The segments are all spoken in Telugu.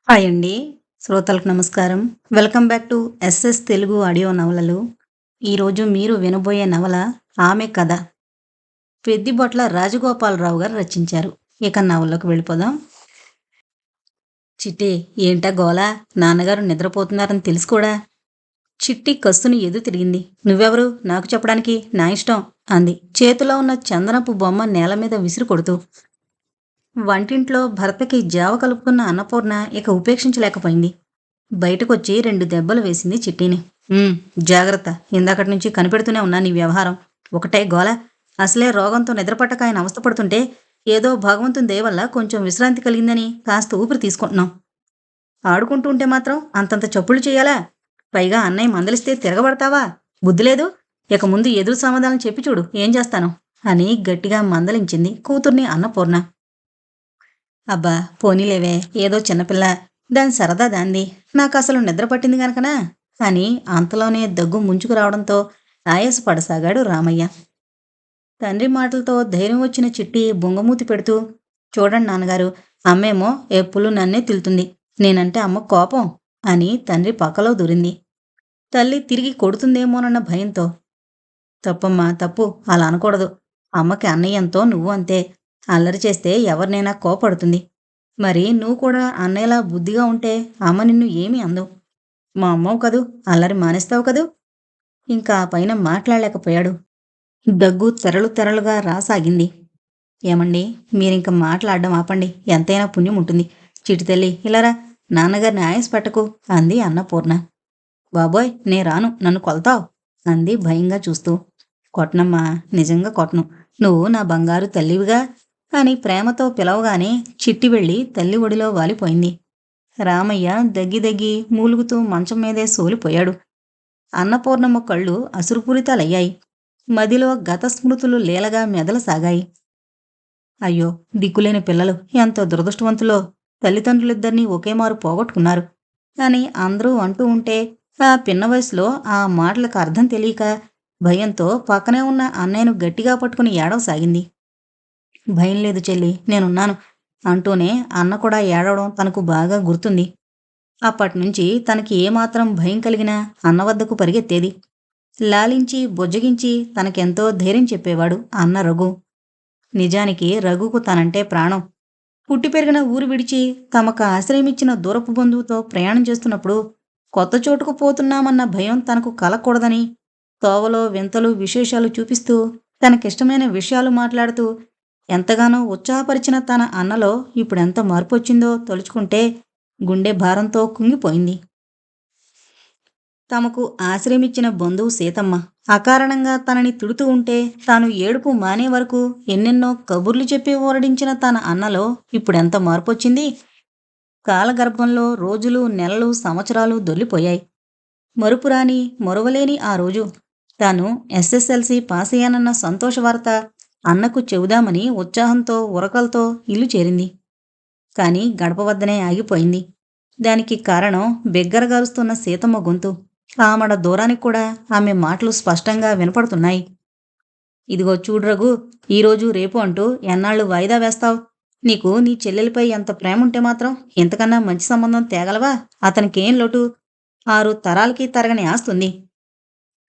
హాయ్ అండి. శ్రోతలకు నమస్కారం. Welcome back to SS Telugu audio నవలలు. ఈరోజు మీరు వినబోయే నవల 'ఆమె కథ'. పెద్దిబొట్ల రాజగోపాలరావు గారు రచించారు. ఇక నవల్లోకి వెళ్ళిపోదాం. చిట్టి, ఏంటా గోల? నాన్నగారు నిద్రపోతున్నారని తెలుసు కూడా. చిట్టి కస్సుని తిరిగింది. నువ్వెవరు నాకు చెప్పడానికి? నా ఇష్టం అంది చేతిలో ఉన్న చందనపు బొమ్మ నేల మీద విసిరి కొడుతూ. వంటింట్లో భర్తకి జావ కలుపుకున్న అన్నపూర్ణ ఇక ఉపేక్షించలేకపోయింది. బయటకొచ్చి 2 దెబ్బలు వేసింది చిట్టిని. జాగ్రత్త, ఇందాకటి నుంచి కనిపెడుతూనే ఉన్నా నీ వ్యవహారం. ఒకటే గోల. అసలే రోగంతో నిద్రపట్టక ఆయన అవస్థపడుతుంటే ఏదో భగవంతుని దయ వల్ల కొంచెం విశ్రాంతి కలిగిందని కాస్త ఊపిరి తీసుకుంటున్నాం. ఆడుకుంటూ ఉంటే మాత్రం అంతంత చప్పుళ్ళు చేయాలా? పైగా అన్నయ్య మందలిస్తే తిరగబడతావా? బుద్ధి లేదు? ఇక ముందు ఎదురు సమాధానం చెప్పి చూడు ఏం చేస్తాను అని గట్టిగా మందలించింది కూతుర్ని అన్నపూర్ణ. అబ్బా, పోనీలేవే, ఏదో చిన్నపిల్ల, దాని సరదా దాంది. నాకసలు నిద్ర పట్టింది గనకనా అని అంతలోనే దగ్గు ముంచుకు రావడంతో ఆయాసపడసాగాడు రామయ్య. తండ్రి మాటలతో ధైర్యం వచ్చిన చిట్టి బుంగమూతి పెడుతూ, చూడండి నాన్నగారు, అమ్మేమో ఎప్పుడు నన్నే తిలుతుంది, నేనంటే అమ్మ కోపం అని తండ్రి పక్కలో దూరింది. తల్లి తిరిగి కొడుతుందేమోనన్న భయంతో. తప్పమ్మా, తప్పు, అలా అనకూడదు. అమ్మకి అన్నయ్యంతో నువ్వు అంతే. అల్లరి చేస్తే ఎవరినైనా కోపడుతుంది. మరి నువ్వు కూడా అన్నయ్యలా బుద్ధిగా ఉంటే అమ్మ నిన్ను ఏమీ అందు. మా అమ్మవు కదూ, అల్లరి మానేస్తావు కదూ. ఇంకా ఆ పైన మాట్లాడలేకపోయాడు. దగ్గు తెరలు తెరలుగా రాసాగింది. ఏమండి, మీరింక మాట్లాడడం ఆపండి, ఎంతైనా పుణ్యం ఉంటుంది. చిటి తల్లి, ఇలారా, నాన్నగారిని ఆయాస పెట్టకు అంది అన్నపూర్ణ. బాబోయ్, నే రాను, నన్ను కొల్తావు అంది భయంగా చూస్తూ. కొట్నమ్మా, నిజంగా కొట్ను, నువ్వు నా బంగారు తల్లివిగా అని ప్రేమతో పిలవగానే చిట్టి వెళ్ళి తల్లి ఒడిలో వాలిపోయింది. రామయ్య దగ్గి దగ్గి మూలుగుతూ మంచం మీదే సోలిపోయాడు. అన్నపూర్ణమ్మ కళ్ళు అసురుపూరితాలయ్యాయి. మదిలో గత స్మృతులు లీలగా మెదలసాగాయి. అయ్యో, దిక్కులేని పిల్లలు ఎంత దురదృష్టవంతులో, తల్లిదండ్రులిద్దరినీ ఒకేమారు పోగొట్టుకున్నారు అని అందరూ అంటూ ఉంటే ఆ పిన్న వయసులో ఆ మాటలకు అర్థం తెలియక భయంతో పక్కనే ఉన్న అన్నయ్యను గట్టిగా పట్టుకుని ఏడవసాగింది. భయం లేదు చెల్లి, నేనున్నాను అంటూనే అన్న కూడా ఏడవడం తనకు బాగా గుర్తుంది. అప్పట్నుంచి తనకి ఏమాత్రం భయం కలిగినా అన్న వద్దకు పరిగెత్తేది. లాలించి బుజ్జగించి తనకెంతో ధైర్యం చెప్పేవాడు అన్న రఘు. నిజానికి రఘుకు తనంటే ప్రాణం. పుట్టి పెరిగిన ఊరు విడిచి తమకు ఆశ్రయమిచ్చిన దూరపు బంధువుతో ప్రయాణం చేస్తున్నప్పుడు కొత్త చోటుకు పోతున్నామన్న భయం తనకు కలగకూడదని తోవలో వింతలు విశేషాలు చూపిస్తూ తనకిష్టమైన విషయాలు మాట్లాడుతూ ఎంతగానో ఉత్సాహపరిచిన తన అన్నలో ఇప్పుడెంత మార్పొచ్చిందో తలుచుకుంటే గుండె భారంతో కుంగిపోయింది. తమకు ఆశ్రయమిచ్చిన బంధువు సీతమ్మ అకారణంగా తనని తిడుతూ ఉంటే తాను ఏడుపు మానే వరకు ఎన్నెన్నో కబుర్లు చెప్పి ఊరడించిన తన అన్నలో ఇప్పుడెంత మార్పొచ్చింది. కాలగర్భంలో రోజులు, నెలలు, సంవత్సరాలు దొర్లిపోయాయి. మరుపురాని, మరువలేని ఆ రోజు తాను ఎస్ఎస్ఎల్సి పాస్ అయ్యానన్న సంతోష వార్త అన్నకు చెబుదామని ఉత్సాహంతో ఉరకలతో ఇల్లు చేరింది. కాని గడప వద్దనే ఆగిపోయింది. దానికి కారణం బిగ్గరగారుస్తున్న సీతమ్మ గొంతు. ఆమడ దూరానికి కూడా ఆమె మాటలు స్పష్టంగా వినపడుతున్నాయి. ఇదిగో చూడు రఘు, ఈరోజు రేపు అంటూ ఎన్నాళ్ళు వాయిదా వేస్తావు? నీకు నీ చెల్లెలిపై ఎంత ప్రేముంటే మాత్రం ఇంతకన్నా మంచి సంబంధం తేగలవా? అతనికేం లోటు? 6 తరాలకి తరగని ఆస్తుంది.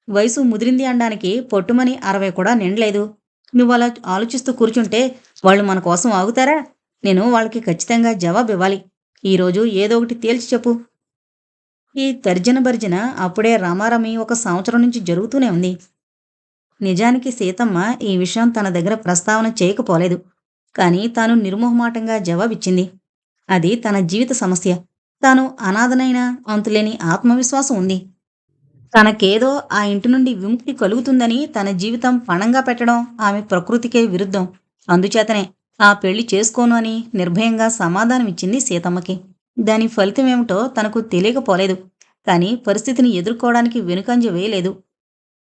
వయసు ముదిరింది అనడానికి పొట్టుమని 60 కూడా నిండలేదు. నువ్వలా ఆలోచిస్తూ కూర్చుంటే వాళ్ళు మన కోసం ఆగుతారా? నేను వాళ్ళకి ఖచ్చితంగా జవాబివ్వాలి. ఈరోజు ఏదో ఒకటి తేల్చి చెప్పు. ఈ తర్జన భర్జన అప్పుడే రామారమి 1 సంవత్సరం నుంచి జరుగుతూనే ఉంది. నిజానికి సీతమ్మ ఈ విషయం తన దగ్గర ప్రస్తావన చేయకపోలేదు. కాని తాను నిర్మోహమాటంగా జవాబిచ్చింది. అది తన జీవిత సమస్య. తాను అనాథనైనా అంతులేని ఆత్మవిశ్వాసం ఉంది. తనకేదో ఆ ఇంటి నుండి విముక్తి కలుగుతుందని తన జీవితం పణంగా పెట్టడం ఆమె ప్రకృతికే విరుద్ధం. అందుచేతనే ఆ పెళ్లి చేసుకోను అని నిర్భయంగా సమాధానమిచ్చింది సీతమ్మకి. దాని ఫలితమేమిటో తనకు తెలియకపోలేదు. కాని పరిస్థితిని ఎదుర్కోవడానికి వెనుకంజ వేయలేదు.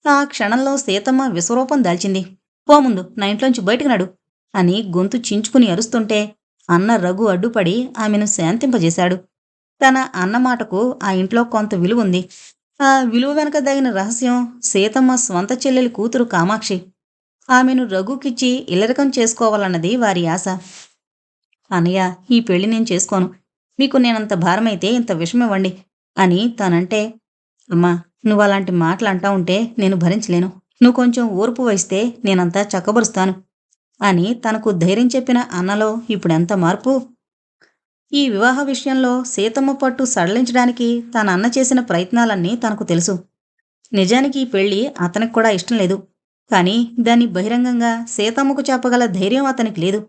ఆ క్షణంలో సీతమ్మ విశ్వరూపం దాల్చింది. పో ముందు, నా ఇంట్లోంచి బయటకు నడు అని గొంతు చించుకుని అరుస్తుంటే అన్న రఘు అడ్డుపడి ఆమెను శాంతింపజేశాడు. తన అన్నమాటకు ఆ ఇంట్లో కొంత విలువుంది. ఆ విలువ వెనక దగిన రహస్యం సీతమ్మ స్వంత చెల్లెలి కూతురు కామాక్షి. ఆమెను రఘుకిచ్చి ఇల్లరికం చేసుకోవాలన్నది వారి ఆశ. అన్నయ్య, ఈ పెళ్లి నేను చేసుకోను. మీకు నేనంత భారమైతే ఇంత విషమివ్వండి అని తనంటే, అమ్మా, నువ్వలాంటి మాటలంటా ఉంటే నేను భరించలేను. నువ్వు కొంచెం ఓర్పు వహిస్తే నేనంతా చక్కబరుస్తాను అని తనకు ధైర్యం చెప్పిన అన్నలో ఇప్పుడెంత మార్పు! ఈ వివాహ విషయంలో సీతమ్మ పట్టు సడలించడానికి తన అన్న చేసిన ప్రయత్నాలన్నీ తనకు తెలుసు. నిజానికి ఈ పెళ్లి అతనికి కూడా ఇష్టం లేదు. కానీ దాన్ని బహిరంగంగా సీతమ్మకు చెప్పగల ధైర్యం అతనికి లేదు.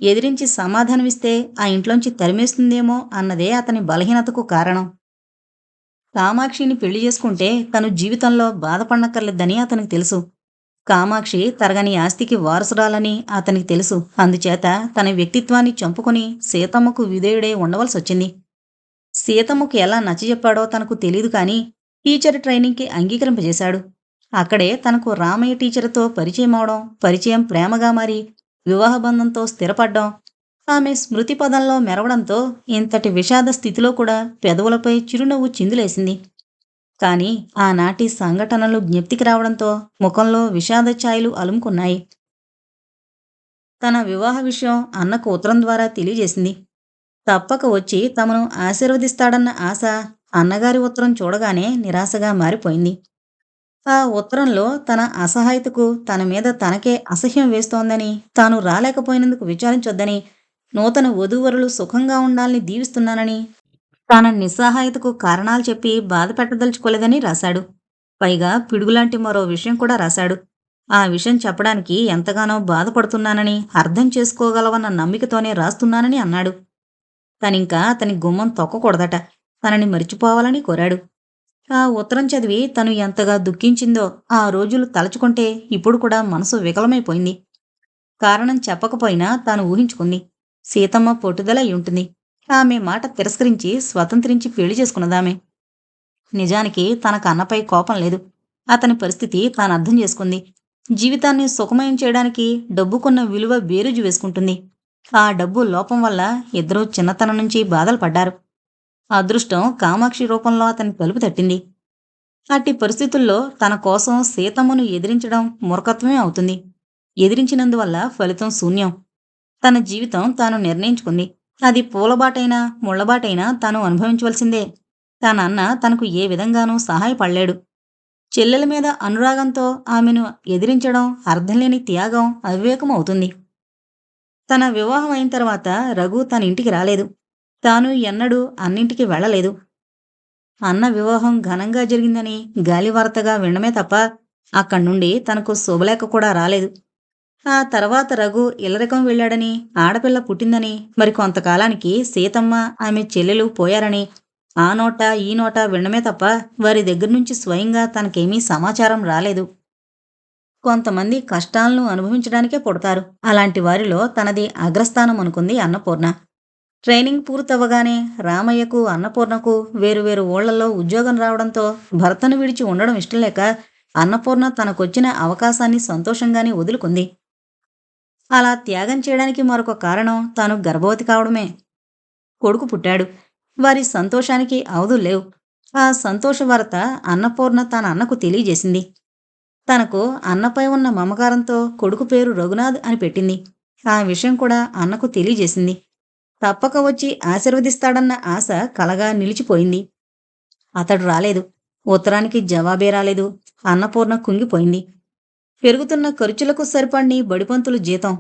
ఎదిరించి సమాధానమిస్తే ఆ ఇంట్లోంచి తరిమేస్తుందేమో అన్నదే అతని బలహీనతకు కారణం. కామాక్షిని పెళ్లి చేసుకుంటే తను జీవితంలో బాధపడనక్కర్లేదని అతనికి తెలుసు. కామాక్షి తరగని ఆస్తికి వారసురాలని అతనికి తెలుసు. అందుచేత తన వ్యక్తిత్వాన్ని చంపుకొని సీతమ్మకు విధేయుడై ఉండవలసొచ్చింది. సీతమ్మకు ఎలా నచ్చజెప్పాడో తనకు తెలీదు కానీ టీచర్ ట్రైనింగ్కి అంగీకరింపజేశాడు. అక్కడే తనకు రామయ్య టీచర్తో పరిచయం అవడం, పరిచయం ప్రేమగా మారి వివాహబంధంతో స్థిరపడ్డం, ఆమె స్మృతి పదంలో మెరవడంతో ఇంతటి విషాద స్థితిలో కూడా పెదవులపై చిరునవ్వు చిందులేసింది. కాని ఆనాటి సంఘటనలు జ్ఞప్తికి రావడంతో ముఖంలో విషాద ఛాయలు అలుముకున్నాయి. తన వివాహ విషయం అన్నకు ఉత్తరం ద్వారా తెలియజేసింది. తప్పక వచ్చి తమను ఆశీర్వదిస్తాడన్న ఆశ అన్నగారి ఉత్తరం చూడగానే నిరాశగా మారిపోయింది. ఆ ఉత్తరంలో తన అసహాయతకు తన మీద తనకే అసహ్యం వేస్తోందని, తాను రాలేకపోయినందుకు విచారించొద్దని, నూతన వధూవరులు సుఖంగా ఉండాలని దీవిస్తున్నానని, తన నిస్సహాయతకు కారణాలు చెప్పి బాధ పెట్టదలుచుకోలేదని రాశాడు. పైగా పిడుగులాంటి మరో విషయం కూడా రాశాడు. ఆ విషయం చెప్పడానికి ఎంతగానో బాధపడుతున్నానని, అర్థం చేసుకోగలవన్న నమ్మికతోనే రాస్తున్నానని అన్నాడు. తనింకా అతని గుమ్మం తొక్కకూడదట. తనని మరిచిపోవాలని కోరాడు. ఆ ఉత్తరం చదివి తను ఎంతగా దుఃఖించిందో ఆ రోజులు తలచుకుంటే ఇప్పుడు కూడా మనసు వికలమైపోయింది. కారణం చెప్పకపోయినా తాను ఊహించుకుంది. సీతమ్మ పట్టుదల అయి ఉంటుంది. ఆమె మాట తిరస్కరించి స్వతంత్రించి పెళ్లి చేసుకున్నదామె. నిజానికి తనకు అన్నపై కోపం లేదు. అతని పరిస్థితి తాను అర్థం చేసుకుంది. జీవితాన్ని సుఖమయం చేయడానికి డబ్బుకున్న విలువ బేరుజు వేసుకుంటుంది. ఆ డబ్బు లోపం వల్ల ఇద్దరూ చిన్నతనం నుంచి బాధలు పడ్డారు. అదృష్టం కామాక్షి రూపంలో అతని తలుపు తట్టింది. అట్టి పరిస్థితుల్లో తన కోసం సీతమ్మను ఎదిరించడం మూర్ఖత్వమే అవుతుంది. ఎదిరించినందువల్ల ఫలితం శూన్యం. తన జీవితం తాను నిర్ణయించుకుంది. అది పూలబాటైనా ముళ్లబాటైనా తాను అనుభవించవలసిందే. తనన్న తనకు ఏ విధంగానూ సహాయపడలేడు. చెల్లెల మీద అనురాగంతో ఆమెను ఎదిరించడం అర్థంలేని త్యాగం, అవివేకం అవుతుంది. తన వివాహం అయిన తర్వాత రఘు తన ఇంటికి రాలేదు. తాను ఎన్నడూ అన్నింటికి వెళ్ళలేదు. అన్న వివాహం ఘనంగా జరిగిందని గాలివార్తగా వినడమే తప్ప అక్కడ్నుండి తనకు శుభలేఖ కూడా రాలేదు. ఆ తర్వాత రఘు ఇల్లరికం వెళ్ళాడని, ఆడపిల్ల పుట్టిందని, మరి కొంతకాలానికి సీతమ్మ ఆమె చెల్లెలు పోయారని ఆ నోట ఈ నోట వినడమే తప్ప వారి దగ్గర్నుంచి స్వయంగా తనకేమీ సమాచారం రాలేదు. కొంతమంది కష్టాలను అనుభవించడానికే పుడతారు. అలాంటి వారిలో తనది అగ్రస్థానం అనుకుంది అన్నపూర్ణ. ట్రైనింగ్ పూర్తవగానే రామయ్యకు, అన్నపూర్ణకు వేరువేరు ఊళ్లలో ఉద్యోగం రావడంతో భర్తను విడిచి ఉండడం ఇష్టం లేక అన్నపూర్ణ తనకొచ్చిన అవకాశాన్ని సంతోషంగానే వదులుకుంది. అలా త్యాగం చేయడానికి మరొక కారణం తాను గర్భవతి కావడమే. కొడుకు పుట్టాడు. వారి సంతోషానికి అవధులు లేవు. ఆ సంతోష వార్త అన్నపూర్ణ తన అన్నకు తెలియజేసింది. తనకు అన్నపై ఉన్న మమకారంతో కొడుకు పేరు రఘునాథ్ అని పెట్టింది. ఆ విషయం కూడా అన్నకు తెలియజేసింది. తప్పక వచ్చి ఆశీర్వదిస్తాడన్న ఆశ కలగా నిలిచిపోయింది. అతడు రాలేదు. ఉత్తరానికి జవాబే రాలేదు. అన్నపూర్ణ కుంగిపోయింది. పెరుగుతున్న ఖర్చులకు సరిపడిని బడిపంతులు జీతం.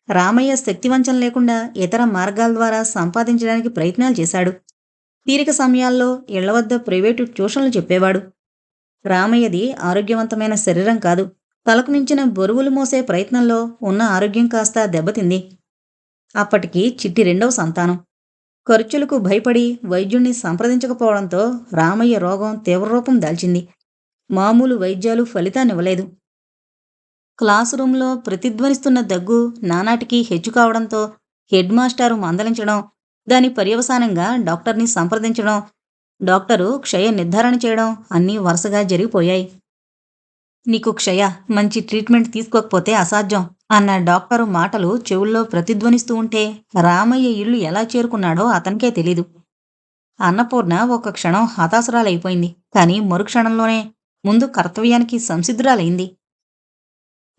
రామయ్య శక్తివంచం లేకుండా ఇతర మార్గాల ద్వారా సంపాదించడానికి ప్రయత్నాలు చేశాడు. తీరిక సమయాల్లో ఇళ్ల వద్ద ప్రైవేటు ట్యూషన్లు చెప్పేవాడు. రామయ్యది ఆరోగ్యవంతమైన శరీరం కాదు. తలకు మించిన బరువులు మోసే ప్రయత్నంలో ఉన్న ఆరోగ్యం కాస్త దెబ్బతింది. అప్పటికి చిట్టి రెండవ సంతానం. ఖర్చులకు భయపడి వైద్యుణ్ణి సంప్రదించకపోవడంతో రామయ్య రోగం తీవ్రరూపం దాల్చింది. మామూలు వైద్యాలు ఫలితాన్నివ్వలేదు. క్లాసు రూంలో ప్రతిధ్వనిస్తున్న దగ్గు నానాటికి హెచ్చు కావడంతో హెడ్ మాస్టారు మందలించడం, దాని పర్యవసానంగా డాక్టర్ని సంప్రదించడం, డాక్టరు క్షయ నిర్ధారణ చేయడం అన్నీ వరుసగా జరిగిపోయాయి. నీకు క్షయ, మంచి ట్రీట్మెంట్ తీసుకోకపోతే అసాధ్యం అన్న డాక్టరు మాటలు చెవుల్లో ప్రతిధ్వనిస్తూ ఉంటే రామయ్య ఇల్లు ఎలా చేరుకున్నాడో అతనికే తెలీదు. అన్నపూర్ణ ఒక క్షణం హతాశురాలైపోయింది. కాని మరుక్షణంలోనే ముందు కర్తవ్యానికి సంసిద్ధురాలైంది.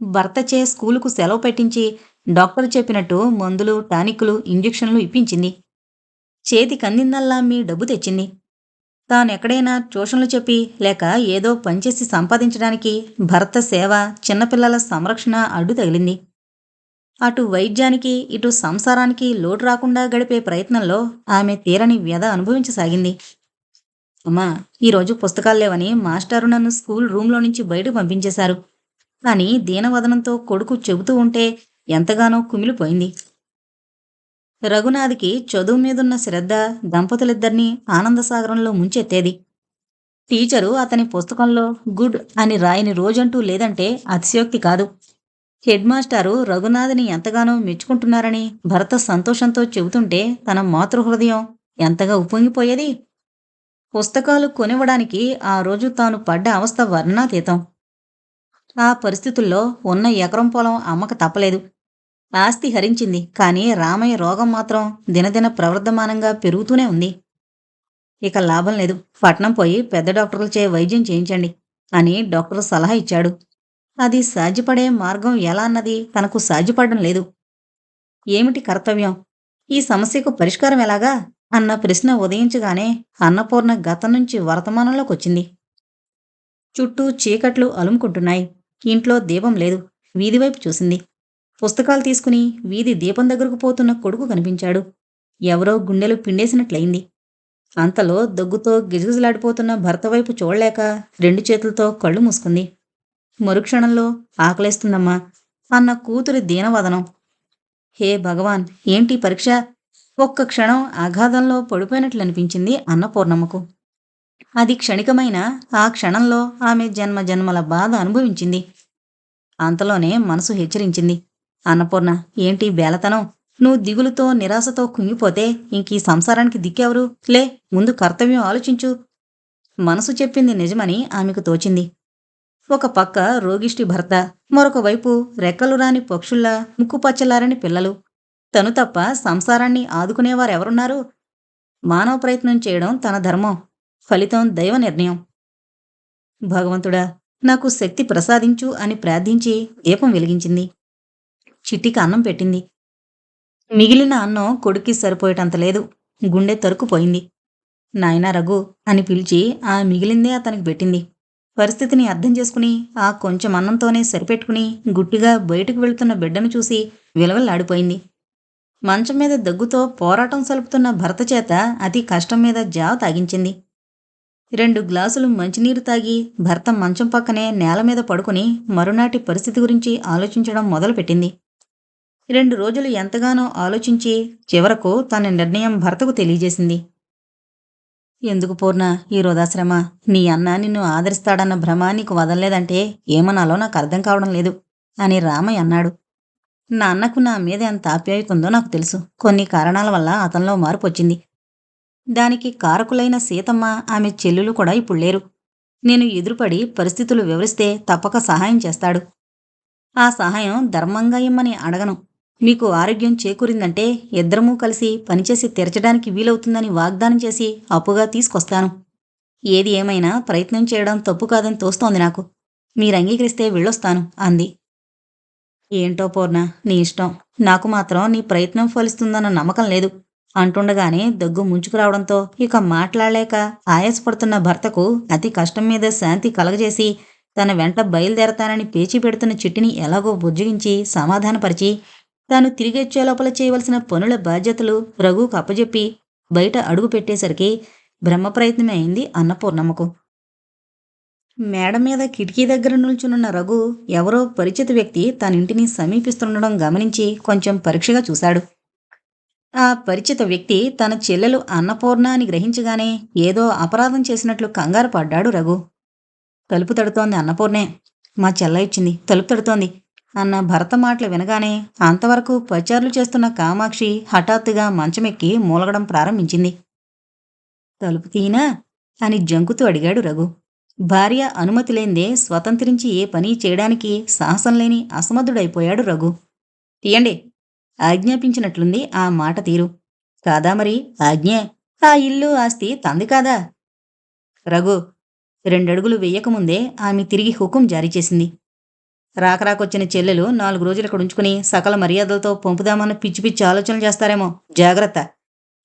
భర్తచే స్కూలుకు సెలవు పెట్టించి డాక్టర్ చెప్పినట్టు మందులు, టానిక్కులు, ఇంజెక్షన్లు ఇప్పించింది. చేతికందిందల్లా మీ డబ్బు తెచ్చింది. తానెక్కడైనా ట్యూషన్లు చెప్పి లేక ఏదో పనిచేసి సంపాదించడానికి భర్త సేవ, చిన్నపిల్లల సంరక్షణ అడ్డు తగిలింది. అటు వైద్యానికి, ఇటు సంసారానికి లోటు రాకుండా గడిపే ప్రయత్నంలో ఆమె తీరని వ్యధ అనుభవించసాగింది. అమ్మా, ఈరోజు పుస్తకాలు లేవని మాస్టారు నన్ను స్కూల్ రూంలో నుంచి బయటకు పంపించేశారు అని దీనవదనంతో కొడుకు చెబుతూ ఉంటే ఎంతగానో కుమిలిపోయింది. రఘునాథ్కి చదువు మీదున్న శ్రద్ధ దంపతులిద్దరినీ ఆనందసాగరంలో ముంచెత్తేది. టీచరు అతని పుస్తకంలో గుడ్ అని రాయని రోజంటూ లేదంటే అతిశయోక్తి కాదు. హెడ్ మాస్టారు రఘునాథ్ని ఎంతగానో మెచ్చుకుంటున్నారని భర్త సంతోషంతో చెబుతుంటే తన మాతృహృదయం ఎంతగా ఉప్పొంగిపోయేది. పుస్తకాలు కొనివ్వడానికి ఆ రోజు తాను పడ్డ అవస్థ వర్ణనాతీతం. ఆ పరిస్థితుల్లో ఉన్న ఎకరం పొలం అమ్మక తప్పలేదు. ఆస్తి హరించింది, కానీ రామయ్య రోగం మాత్రం దినదిన ప్రవర్ధమానంగా పెరుగుతూనే ఉంది. ఇక లాభం లేదు, పట్నం పోయి పెద్ద డాక్టర్లచే వైద్యం చేయించండి అని డాక్టర్ సలహా ఇచ్చాడు. అది సాధ్యపడే మార్గం ఎలా అన్నది తనకు సాధ్యపడడం లేదు. ఏమిటి కర్తవ్యం? ఈ సమస్యకు పరిష్కారం ఎలాగా అన్న ప్రశ్న ఉదయించగానే అన్నపూర్ణ గతం నుంచి వర్తమానంలోకొచ్చింది. చుట్టూ చీకట్లు అలుముకుంటున్నాయి. ఇంట్లో దీపం లేదు. వీధివైపు చూసింది. పుస్తకాలు తీసుకుని వీధి దీపం దగ్గరకు పోతున్న కొడుకు కనిపించాడు. ఎవరో గుండెలు పిండేసినట్లయింది. అంతలో దగ్గుతో గిజగిజలాడిపోతున్న భర్త వైపు చూడలేక 2 చేతులతో కళ్ళు మూసుకుంది. మరుక్షణంలో ఆకలేస్తుందమ్మా అన్న కూతురి దీనవదనం. హే భగవాన్, ఏంటి పరీక్ష? ఒక్క క్షణం అగాధంలో పడిపోయినట్లనిపించింది అన్నపూర్ణమ్మకు. అది క్షణికమైన ఆ క్షణంలో ఆమె జన్మ జన్మల బాధ అనుభవించింది. అంతలోనే మనసు హెచ్చరించింది. అన్నపూర్ణ, ఏంటి బేలతనం? నువ్వు దిగులుతో నిరాశతో కుంగిపోతే ఇంకీ సంసారానికి దిక్కెవరు? లే, ముందు కర్తవ్యం ఆలోచించు. మనసు చెప్పింది నిజమని ఆమెకు తోచింది. ఒక పక్క రోగిష్టి భర్త, మరొక వైపు రెక్కలు రాని పక్షుల్లా ముక్కుపచ్చలారని పిల్లలు. తను తప్ప సంసారాన్ని ఆదుకునేవారెవరున్నారు? మానవ ప్రయత్నం చేయడం తన ధర్మం, ఫలితం దైవ నిర్ణయం. భగవంతుడా, నాకు శక్తి ప్రసాదించు అని ప్రార్థించి దీపం వెలిగించింది. చిట్టికి అన్నం పెట్టింది. మిగిలిన అన్నం కొడుక్కి సరిపోయేటంత లేదు. గుండె తరుక్కుపోయింది. నాయనా రఘు అని పిలిచి ఆ మిగిలిందే అతనికి పెట్టింది. పరిస్థితిని అర్థం చేసుకుని ఆ కొంచెం అన్నంతోనే సరిపెట్టుకుని గుట్టిగా బయటకు వెళుతున్న బిడ్డను చూసి విలవల్లాడిపోయింది. మంచం మీద దగ్గుతో పోరాటం సలుపుతున్న భర్త చేత అతి కష్టం మీద జావ తాగించింది. 2 గ్లాసులు మంచినీరు తాగి భర్త మంచం పక్కనే నేల మీద పడుకుని మరునాటి పరిస్థితి గురించి ఆలోచించడం మొదలుపెట్టింది. 2 రోజులు ఎంతగానో ఆలోచించి చివరకు తన నిర్ణయం భర్తకు తెలియజేసింది. ఎందుకు పూర్ణ ఈ వృధాశ్రమ? నీ అన్న నిన్ను ఆదరిస్తాడన్న భ్రమ నీకు వదల్లేదంటే ఏమనాలో నాకు అర్థం కావడం లేదు అని రామయ్య అన్నాడు. నా అన్నకు నా మీద ఎంత ఆప్యాయత ఉందో నాకు తెలుసు. కొన్ని కారణాల వల్ల అతనిలో మార్పు వచ్చింది. దానికి కారకులైన సీతమ్మ, ఆమె చెల్లెలు కూడా ఇప్పుడు లేరు. నేను ఎదురుపడి పరిస్థితులు వివరిస్తే తప్పక సహాయం చేస్తాడు. ఆ సహాయం ధర్మంగా ఇమ్మని అడగను. మీకు ఆరోగ్యం చేకూరిందంటే ఇద్దరమూ కలిసి పనిచేసి తీర్చడానికి వీలవుతుందని వాగ్దానం చేసి అప్పుగా తీసుకొస్తాను. ఏది ఏమైనా ప్రయత్నం చేయడం తప్పు కాదని తోస్తోంది నాకు. మీరు అంగీకరిస్తే వెళ్ళొస్తాను అంది. ఏంటో పూర్ణ, నీ ఇష్టం. నాకు మాత్రం నీ ప్రయత్నం ఫలిస్తుందన్న నమ్మకం లేదు అంటుండగానే దగ్గు ముంచుకురావడంతో ఇక మాట్లాడలేక ఆయాసపడుతున్న భర్తకు అతి కష్టం మీద శాంతి కలగజేసి తన వెంట బయలుదేరతానని పేచీ పెడుతున్న చిట్టిని ఎలాగో బుజ్జగించి సమాధానపరిచి తాను తిరిగొచ్చే లోపల చేయవలసిన పనుల బాధ్యతలు రఘుకు అప్పజెప్పి బయట అడుగు పెట్టేసరికి బ్రహ్మ ప్రయత్నమే అయింది అన్నపూర్ణమ్మకు. మేడ మీద కిటికీ దగ్గర నిల్చునున్న రఘు ఎవరో పరిచిత వ్యక్తి తన ఇంటిని సమీపిస్తుండడం గమనించి కొంచెం పరీక్షగా చూశాడు. ఆ పరిచిత వ్యక్తి తన చెల్లెలు అన్నపూర్ణ అని గ్రహించగానే ఏదో అపరాధం చేసినట్లు కంగారు పడ్డాడు రఘు. తలుపు తడుతోంది అన్నపూర్ణే. మా చెల్ల ఇచ్చింది, తలుపు తడుతోంది అన్న భర్త మాటలు వినగానే అంతవరకు పచారులు చేస్తున్న కామాక్షి హఠాత్తుగా మంచమెక్కి మూలగడం ప్రారంభించింది. తలుపు తీయినా అని జంకుతూ అడిగాడు రఘు. భార్య అనుమతి లేందే స్వతంత్రించి ఏ పని చేయడానికి సాహసం లేని అసమర్థుడైపోయాడు రఘు. తీయండి ఆజ్ఞాపించినట్లుంది ఆ మాట తీరు. కాదా మరి ఆజ్ఞే? ఆ ఇల్లు ఆస్తి తంది కాదా? రఘు 2 అడుగులు వెయ్యకముందే ఆమె తిరిగి హుకుం జారీ చేసింది. రాకరాకొచ్చిన చెల్లెలు 4 రోజులు ఇక్కడ ఉంచుకుని సకల మర్యాదలతో పంపుదామన్న పిచ్చి పిచ్చి ఆలోచనలు చేస్తారేమో, జాగ్రత్త.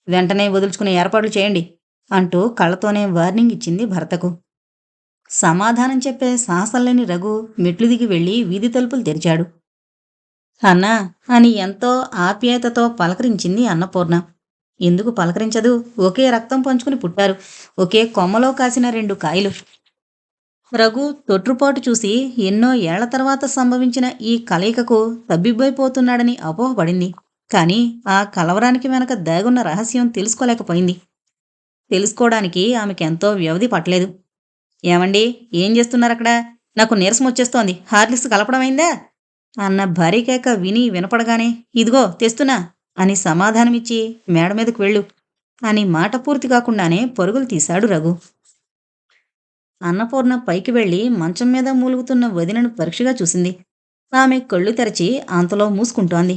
వెంటనే వదులుచుకునే ఏర్పాట్లు చేయండి అంటూ కళ్ళతోనే వార్నింగ్ ఇచ్చింది భర్తకు. సమాధానం చెప్పే సాహసం లేని రఘు మెట్లు దిగి వెళ్ళి వీధి తలుపులు తెరిచాడు. అన్నా అని ఎంతో ఆప్యాయతతో పలకరించింది అన్నపూర్ణ. ఎందుకు పలకరించదు? ఒకే రక్తం పంచుకుని పుట్టారు. ఒకే కొమ్మలో కాసిన 2 కాయలు. రఘు తొట్రుపాటు చూసి ఎన్నో ఏళ్ల తర్వాత సంభవించిన ఈ కలయికకు తబ్బిబ్బైపోతున్నాడని అపోహపడింది. కాని ఆ కలవరానికి వెనక దాగున్న రహస్యం తెలుసుకోలేకపోయింది. తెలుసుకోవడానికి ఆమెకెంతో వ్యవధి పట్టలేదు. ఏమండి, ఏం చేస్తున్నారక్కడ? నాకు నీరసం వచ్చేస్తోంది. హార్లిక్స్ కలపడమైందా అన్న భారీ కేక విని వినపడగానే ఇదిగో తెస్తున్నా అని సమాధానమిచ్చి మేడ మీదకు వెళ్ళు అని మాట పూర్తి కాకుండానే పరుగులు తీశాడు రఘు. అన్నపూర్ణ పైకి వెళ్లి మంచం మీద మూలుగుతున్న వదినను పరీక్షగా చూసింది. ఆమె కళ్ళు తెరచి అంతలో మూసుకుంటోంది.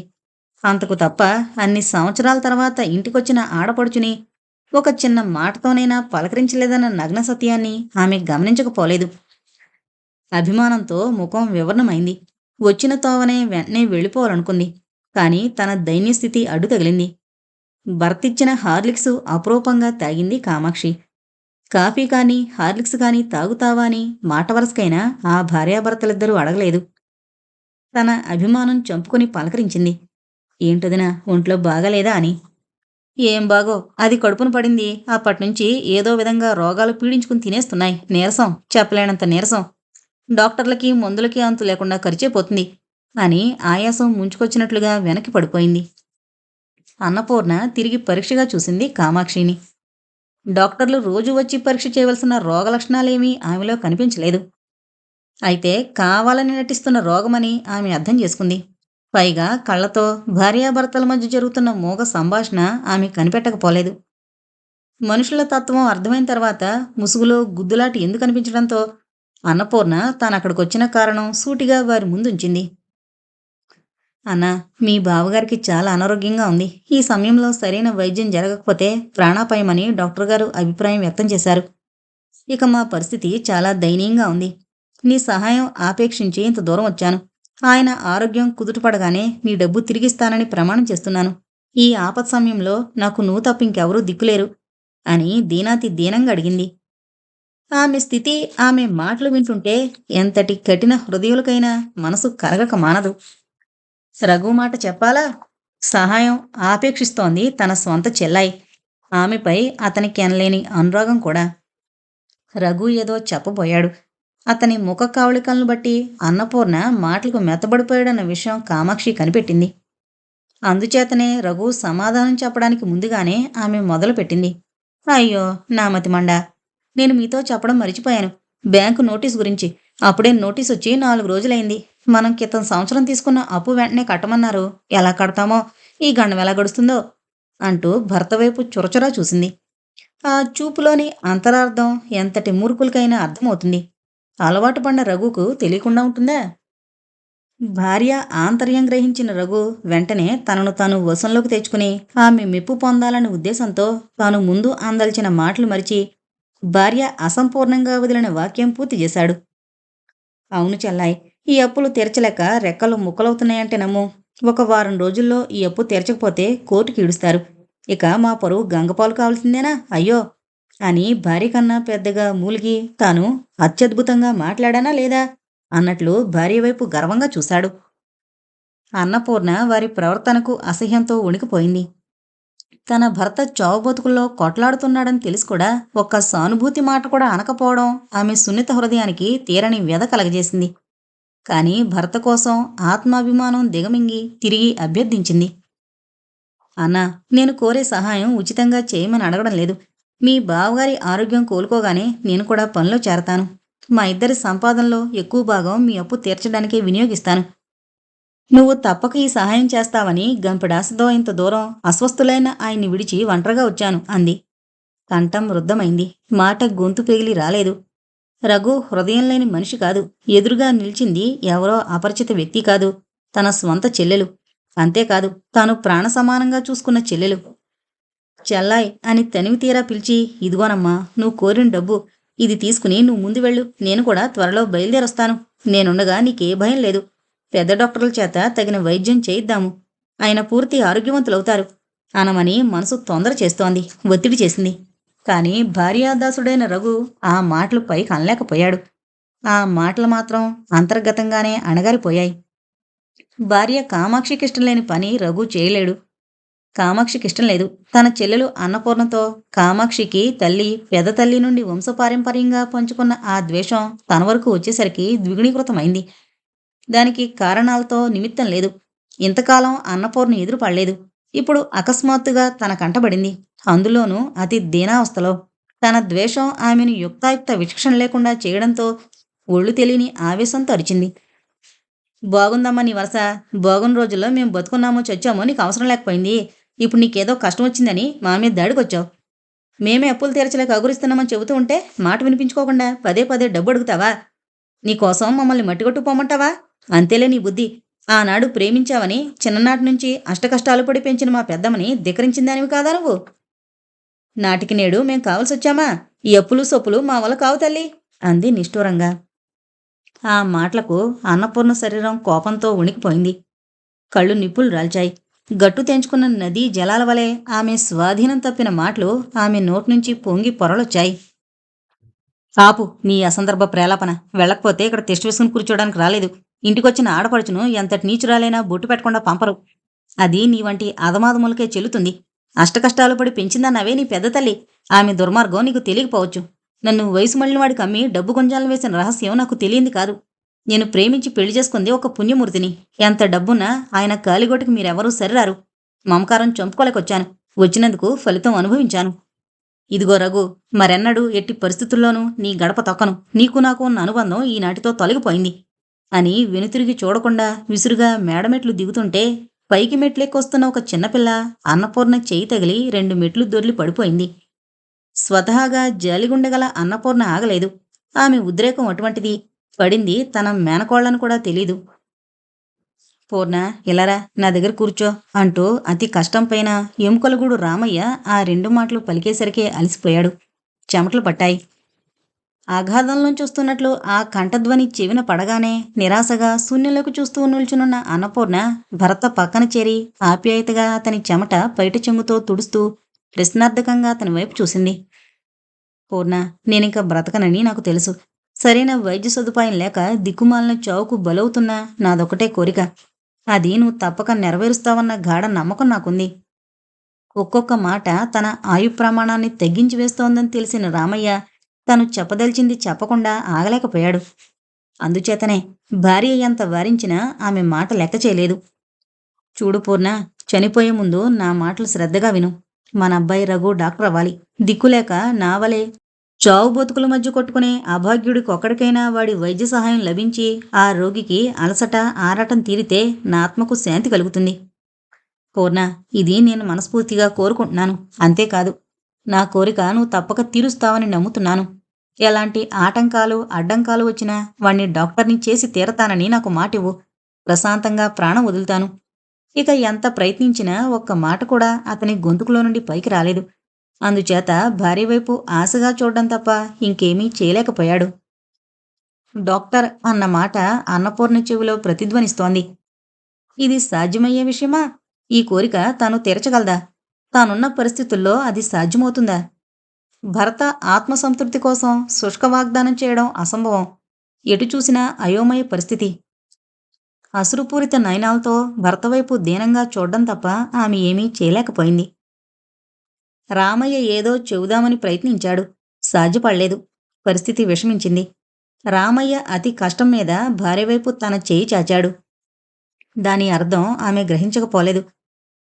అంతకు తప్ప అన్ని సంవత్సరాల తర్వాత ఇంటికొచ్చిన ఆడపడుచుని ఒక చిన్న మాటతోనైనా పలకరించలేదన్న నగ్న సత్యాన్ని ఆమె గమనించకపోలేదు. అభిమానంతో ముఖం వివర్ణమైంది. వచ్చిన తోవనే వెంటనే వెళ్ళిపోవాలనుకుంది. కాని తన దైన్యస్థితి అడ్డు తగిలింది. భర్తిచ్చిన హార్లిక్స్ అపురూపంగా తాగింది కామాక్షి. కాఫీ కాని హార్లిక్స్ కాని తాగుతావా అని మాట వరసకైనా ఆ భార్యాభర్తలిద్దరూ అడగలేదు. తన అభిమానం చంపుకుని పలకరించింది. ఏంటొదినా, ఒంట్లో బాగాలేదా అని. ఏం బాగో, అది కడుపున పడింది. అప్పట్నుంచి ఏదో విధంగా రోగాలు పీడించుకుని తినేస్తున్నాయి. నీరసం, చెప్పలేనంత నీరసం. డాక్టర్లకి మందులకి అంతు లేకుండా ఖర్చైపోతుంది అని ఆయాసం ముంచుకొచ్చినట్లుగా వెనక్కి పడిపోయింది. అన్నపూర్ణ తిరిగి పరీక్షగా చూసింది కామాక్షిని. డాక్టర్లు రోజు వచ్చి పరీక్ష చేయవలసిన రోగలక్షణాలేమీ ఆమెలో కనిపించలేదు. అయితే కావాలని నటిస్తున్న రోగమని ఆమె అర్థం చేసుకుంది. పైగా కళ్లతో భార్యాభర్తల మధ్య జరుగుతున్న మూగ సంభాషణ ఆమె కనిపెట్టకపోలేదు. మనుషుల తత్వం అర్థమైన తర్వాత ముసుగులో గుద్దులాటి ఎందుకు అనిపించడంతో అన్నపూర్ణ తానక్కడికొచ్చిన కారణం సూటిగా వారి ముందుంచింది. అన్నా, మీ బావగారికి చాలా అనారోగ్యంగా ఉంది. ఈ సమయంలో సరైన వైద్యం జరగకపోతే ప్రాణాపాయమని డాక్టర్ గారు అభిప్రాయం వ్యక్తం చేశారు. ఇక మా పరిస్థితి చాలా దయనీయంగా ఉంది. నీ సహాయం ఆపేక్షించి ఇంత దూరం వచ్చాను. ఆయన ఆరోగ్యం కుదుటపడగానే నీ డబ్బు తిరిగిస్తానని ప్రమాణం చేస్తున్నాను. ఈ ఆపత్ సమయంలో నాకు నువ్వు తప్ప ఇంకెవరూ దిక్కులేరు అని దీనాతి దీనంగా అడిగింది. ఆమె స్థితి, ఆమె మాటలు వింటుంటే ఎంతటి కఠిన హృదయులకైనా మనసు కరగక మానదు. రఘు మాట చెప్పాలా? సహాయం ఆపేక్షిస్తోంది తన స్వంత చెల్లాయి. ఆమెపై అతనికి ఎనలేని అనురాగం కూడా. రఘు ఏదో చెప్పబోయాడు. అతని ముఖ కవళికలను బట్టి అన్నపూర్ణ మాటలకు మెత్తబడిపోయాడన్న విషయం కామాక్షి కనిపెట్టింది. అందుచేతనే రఘు సమాధానం చెప్పడానికి ముందుగానే ఆమె మొదలుపెట్టింది. అయ్యో నా మతిమండా, నేను మీతో చెప్పడం మరిచిపోయాను. బ్యాంకు నోటీస్ గురించి. అప్పుడే నోటీస్ వచ్చి 4 రోజులైంది. మనం క్రితం సంవత్సరం తీసుకున్న అప్పు వెంటనే కట్టమన్నారు. ఎలా కడతామో, ఈ గండం ఎలా గడుస్తుందో అంటూ భర్త వైపు చురచురా చూసింది. ఆ చూపులోని అంతరార్థం ఎంతటి మూర్ఖులకైనా అర్థమవుతుంది. అలవాటు పడిన రఘుకు తెలియకుండా ఉంటుందా? భార్య ఆంతర్యం గ్రహించిన రఘు వెంటనే తనను తాను వశంలోకి తెచ్చుకుని ఆమె మెప్పు పొందాలనే ఉద్దేశంతో తాను ముందు అందల్చిన మాటలు మరిచి భార్య అసంపూర్ణంగా వదిలిన వాక్యం పూర్తి చేశాడు. అవును చెల్లాయ్, ఈ అప్పులు తీర్చలేక రెక్కలు ముక్కలవుతున్నాయంటే నమ్ము. ఒక వారం రోజుల్లో ఈ అప్పు తీర్చకపోతే కోర్టుకి ఈడుస్తారు. ఇక మా పరువు గంగపాలు కావాల్సిందేనా? అయ్యో అని భార్య కన్నా పెద్దగా మూలిగి తాను అత్యద్భుతంగా మాట్లాడానా లేదా అన్నట్లు భార్య వైపు గర్వంగా చూశాడు. అన్నపూర్ణ వారి ప్రవర్తనకు అసహ్యంతో వణికిపోయింది. తన భర్త చావుబతుకుల్లో కొట్లాడుతున్నాడని తెలిసి కూడా ఒక్క సానుభూతి మాట కూడా అనకపోవడం ఆమె సున్నిత హృదయానికి తీరని వ్యధ కలగజేసింది. కాని భర్త కోసం ఆత్మాభిమానం దిగమింగి తిరిగి అభ్యర్థించింది. అన్నా, నేను కోరే సహాయం ఉచితంగా చేయమని అడగడం లేదు. మీ బావగారి ఆరోగ్యం కోలుకోగానే నేను కూడా పనిలో చేరతాను. మా ఇద్దరి సంపాదనలో ఎక్కువ భాగం మీ అప్పు తీర్చడానికే వినియోగిస్తాను. నువ్వు తప్పక ఈ సహాయం చేస్తావని గంపెడాశతో ఇంత దూరం అస్వస్థులైన ఆయన్ని విడిచి ఒంటరిగా వచ్చాను అంది. కంఠం రుద్ధమైంది. మాట గొంతు పెగిలి రాలేదు. రఘు హృదయం లేని మనిషి కాదు. ఎదురుగా నిలిచింది ఎవరో అపరిచిత వ్యక్తి కాదు, తన స్వంత చెల్లెలు. అంతేకాదు, తాను ప్రాణ సమానంగా చూసుకున్న చెల్లెలు. చెల్లాయ్ అని తనివి తీరా పిలిచి, ఇదిగోనమ్మా నువ్వు కోరిన డబ్బు. ఇది తీసుకుని నువ్వు ముందు వెళ్ళు. నేను కూడా త్వరలో బయలుదేరొస్తాను. నేనుండగా నీకే భయం లేదు. పెద్ద డాక్టర్ల చేత తగిన వైద్యం చేయిద్దాము. ఆయన పూర్తి ఆరోగ్యవంతులవుతారు. అనమని మనసు తొందర చేస్తోంది, ఒత్తిడి చేసింది. కాని భార్యాదాసుడైన రఘు ఆ మాటలు పైకి అనలేకపోయాడు. ఆ మాటలు మాత్రం అంతర్గతంగానే అణగారిపోయాయి. భార్య కామాక్షికిష్టం లేని పని రఘు చేయలేడు. కామాక్షికిష్టం లేదు. తన చెల్లెలు అన్నపూర్ణతో కామాక్షికి తల్లి, పెద్ద తల్లి నుండి వంశపారంపర్యంగా పంచుకున్న ఆ ద్వేషం తన వరకు వచ్చేసరికి ద్విగుణీకృతమైంది. దానికి కారణాలతో నిమిత్తం లేదు. ఇంతకాలం అన్నపూర్ణ ఎదురు పడలేదు. ఇప్పుడు అకస్మాత్తుగా తన కంటబడింది. అందులోనూ అతి దీనావస్థలో. తన ద్వేషం ఆమెను యుక్తాయుక్త విచక్షణ లేకుండా చేయడంతో ఒళ్ళు తెలియని ఆవేశంతో అరిచింది. బాగుందమ్మా నీ వరస. బాగున్న రోజుల్లో మేం బతుకున్నామో చచ్చామో నీకు అవసరం లేకపోయింది. ఇప్పుడు నీకేదో కష్టం వచ్చిందని మా మీద దాడికొచ్చావు. మేమే అప్పులు తీర్చలేక అగురిస్తున్నామని చెబుతూ ఉంటే మాట వినిపించుకోకుండా పదే పదే డబ్బు అడుగుతావా? నీకోసం మమ్మల్ని మట్టిగొట్టు పోమంటావా? అంతేలే నీ బుద్ధి. ఆనాడు ప్రేమించావని చిన్ననాటి నుంచి అష్టకష్టాలు పడి పెంచిన మా పెద్దమ్మని ధిక్కరించిందానివి కాదా నువ్వు? నాటికి నేడు మేం కావలసొచ్చామా? ఈ అప్పులు సొప్పులు మా వల్ల కావు తల్లి అంది నిష్ఠూరంగా. ఆ మాటలకు అన్నపూర్ణ శరీరం కోపంతో ఉణికిపోయింది. కళ్ళు నిప్పులు రాల్చాయి. గట్టు తెంచుకున్న నదీ జలాల వలె ఆమె స్వాధీనం తప్పిన మాటలు ఆమె నోట్నుంచి పొంగి పొరలొచ్చాయి. ఆపు నీ అసందర్భ ప్రేలాపన. వెళ్ళకపోతే ఇక్కడ టెస్ట్ వేసుకుని కూర్చోడానికి రాలేదు. ఇంటికొచ్చిన ఆడపడుచును ఎంతటి నీచురాలైనా బొట్టు పెట్టకుండా పంపరు. అది నీ వంటి అధమాధములకే చెల్లుతుంది. అష్టకష్టాలు పడి పెంచిందన్నవే నీ పెద్ద తల్లి. ఆమె దుర్మార్గం నీకు తెలియకపోవచ్చు. నన్ను వయసు మళ్ళిన వాడికి అమ్మి డబ్బు కొంజాలను వేసిన రహస్యం నాకు తెలియంది కాదు. నేను ప్రేమించి పెళ్లి చేసుకుంది ఒక పుణ్యమూర్తిని. ఎంత డబ్బున్నా ఆయన కాలిగొట్టుకు మీరెవరూ సరిరారు. మమకారం చంపుకోలేకొచ్చాను. వచ్చినందుకు ఫలితం అనుభవించాను. ఇదిగో రఘు, మరెన్నడూ ఎట్టి పరిస్థితుల్లోనూ నీ గడప తొక్కను. నీకు నాకు ఉన్న అనుబంధం ఈనాటితో తొలగిపోయింది అని వెనుతిరిగి చూడకుండా విసురుగా మేడమెట్లు దిగుతుంటే పైకి మెట్లెక్కొస్తున్న ఒక చిన్నపిల్ల అన్నపూర్ణ చేయి తగిలి 2 మెట్లు దొర్లి పడిపోయింది. స్వతహాగా జాలిగుండెగల అన్నపూర్ణ ఆగలేదు. ఆమె ఉద్రేకం అటువంటిది. పడింది తన మేనకోళ్లను కూడా తెలీదు. పూర్ణ, ఇలారా నా దగ్గర కూర్చో అంటూ అతి కష్టంపైన ఎముకలగూడు రామయ్య ఆ 2 మాటలు పలికేసరికే అలసిపోయాడు. చెమటలు పట్టాయి. ఆఘాతంలోంచి వస్తున్నట్లు ఆ కంఠధ్వని చెవిన పడగానే నిరాశగా శూన్యంలోకి చూస్తూ నిల్చునున్న అన్నపూర్ణ భర్త పక్కన చేరి ఆప్యాయతగా అతని చెమట పైట చెంగుతో తుడుస్తూ ప్రశ్నార్థకంగా అతని వైపు చూసింది. పూర్ణ, నేనింక బ్రతకనని నాకు తెలుసు. సరైన వైద్య సదుపాయం లేక దిక్కుమాలిన చావుకు బలవుతున్నా నాదొకటే కోరిక. అది నువ్వు తప్పక నెరవేరుస్తావన్న గాఢ నమ్మకం నాకుంది. ఒక్కొక్క మాట తన ఆయు ప్రమాణాన్ని తగ్గించి వేస్తోందని తెలిసిన రామయ్య తను చెప్పదలిచింది చెప్పకుండా ఆగలేకపోయాడు. అందుచేతనే భార్య ఎంత వారించినా ఆమె మాట లెక్క చేయలేదు. చూడు పూర్ణ, చనిపోయే ముందు నా మాటలు శ్రద్ధగా విను. మన అబ్బాయి రఘు డాక్టర్ అవ్వాలి. దిక్కులేక నా వలే చావు బతుకుల మధ్య కొట్టుకునే అభాగ్యుడికి ఒక్కడికైనా వాడి వైద్య సహాయం లభించి ఆ రోగికి అలసట ఆరాటం తీరితే నా ఆత్మకు శాంతి కలుగుతుంది. పూర్ణ, ఇది నేను మనస్ఫూర్తిగా కోరుకుంటున్నాను. అంతేకాదు, నా కోరిక నువ్వు తప్పక తీరుస్తావని నమ్ముతున్నాను. ఎలాంటి ఆటంకాలు అడ్డంకాలు వచ్చినా వాణ్ణి డాక్టర్ని చేసి తీరతానని నాకు మాటివ్వు. ప్రశాంతంగా ప్రాణం వదులుతాను. ఇక ఎంత ప్రయత్నించినా ఒక్క మాట కూడా అతని గొంతుకులో నుండి పైకి రాలేదు. అందుచేత భార్య వైపు ఆశగా చూడడం తప్ప ఇంకేమీ చేయలేకపోయాడు. డాక్టర్ అన్న మాట అన్నపూర్ణ చెవిలో ప్రతిధ్వనిస్తోంది. ఇది సాధ్యమయ్యే విషయమా? ఈ కోరిక తాను తీర్చగలదా? తానున్న పరిస్థితుల్లో అది సాధ్యమవుతుందా? భర్త ఆత్మసంతృప్తి కోసం శుష్క వాగ్దానం చేయడం అసంభవం. ఎటు చూసినా అయోమయ పరిస్థితి. అసురుపూరిత నయనాలతో భర్త వైపు దీనంగా చూడడం తప్ప ఆమె ఏమీ చేయలేకపోయింది. రామయ్య ఏదో చెబుదామని ప్రయత్నించాడు. సాధ్యపడలేదు. పరిస్థితి విషమించింది. రామయ్య అతి కష్టం మీద భార్యవైపు తన చేయి చాచాడు. దాని అర్థం ఆమె గ్రహించకపోలేదు.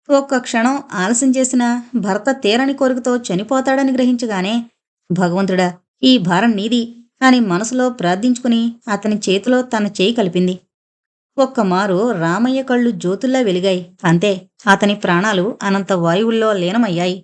ఒక్క క్షణం ఆలస్యం చేసిన భర్త తీరని కోరికతో చనిపోతాడని గ్రహించగానే భగవంతుడా, ఈ భారం నీది అని మనసులో ప్రార్థించుకుని అతని చేతిలో తన చేయి కలిపింది. ఒక్కమారు రామయ్య కళ్ళు జ్యోతుల్లా వెలిగాయి. అంతే, అతని ప్రాణాలు అనంత వాయువుల్లో లీనమయ్యాయి.